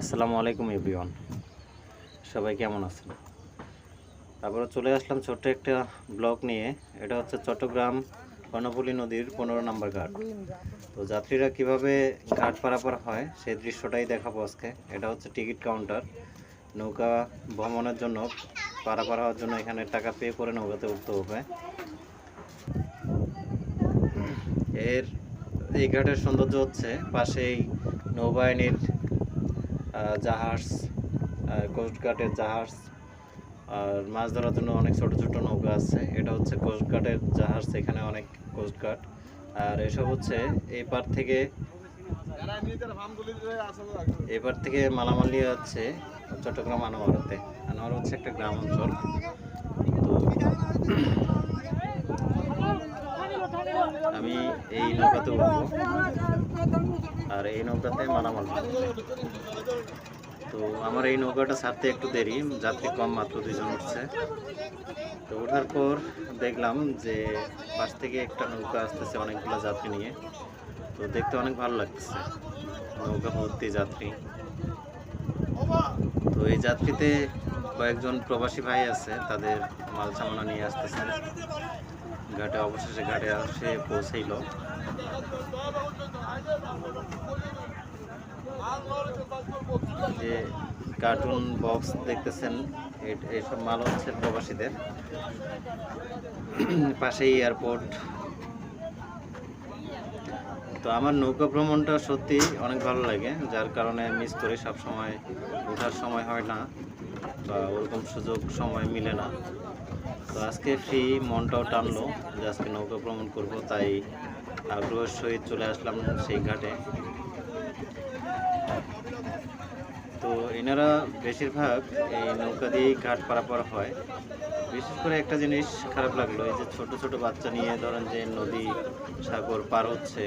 আসসালামু আলাইকুম এভরিওয়ান, সবাই কেমন আছেন? তারপরে চলে আসলাম ছোট্ট একটা ব্লগ নিয়ে। এটা হচ্ছে চট্টগ্রাম কর্ণফুলী নদীর 15 নম্বর ঘাট। তো যাত্রীরা কিভাবে ঘাট পারাপার হয় সেই দৃশ্যটাই দেখাবো আজকে। এটা হচ্ছে টিকিট কাউন্টার। নৌকা ভ্রমণের জন্য পারাপার হওয়ার জন্য এখানে টাকা পে করে নৌকাতে উঠতে হবে। এই ঘাটের সৌন্দর্য হচ্ছে পাশেই নৌবাহিনীর জাহাজ, কোস্টগার্ডের জাহাজ, আর মাছ ধরার জন্য অনেক ছোট ছোট নৌকা আছে। এটা হচ্ছে কোস্টগার্ডের জাহাজ, এখানে অনেক কোস্টগার্ড। আর এসব হচ্ছে এবার থেকে মালামাল নিয়ে যাচ্ছে চট্টগ্রাম আনোয়ারাতে। আনোয়ারা হচ্ছে একটা গ্রাম অঞ্চল। তো আমি এই নৌকাতে উঠবো, আর এই নৌকাতে মালামাল। তো আমার এই নৌকাটা ছাড়তে একটু দেরি, যাত্রী কম, মাত্র 2 জন উঠছে। তো ওঠার পর দেখলাম যে পাশ থেকে একটা নৌকা আসতেছে অনেকগুলো যাত্রী নিয়ে। তো দেখতে অনেক ভালো লাগতেছে, নৌকা ভর্তি যাত্রী। তো এই যাত্রীতে কয়েকজন প্রবাসী ভাই আছে, তাদের মাল সামানা নিয়ে আসতেছে ঘাটে। অবশেষে ঘাটে আসে পৌঁছাইল। যে কার্টুন বক্স দেখতেছেন, এইসব মাল হচ্ছে প্রবাসীদের। পাশেই এয়ারপোর্ট। তো আমার নৌকা ভ্রমণটা সত্যি অনেক ভালো লাগে, যার কারণে মিস করি। সব সময় ওঠার সময় হয় না, বা ওরকম সুযোগ সময় মিলে না। তো আজকে ফ্রি, মনটাও টানলো যে আজকে নৌকা ভ্রমণ করব, তাই আগ্রহের সহিত চলে আসলাম সেই ঘাটে। তো এনারা বেশিরভাগ এই নৌকা দিয়েই ঘাট পারাপার হয়। বিশেষ করে একটা জিনিস খারাপ লাগলো, এই যে ছোট ছোট বাচ্চা নিয়ে ধরেন যে নদী সাগর পার হচ্ছে।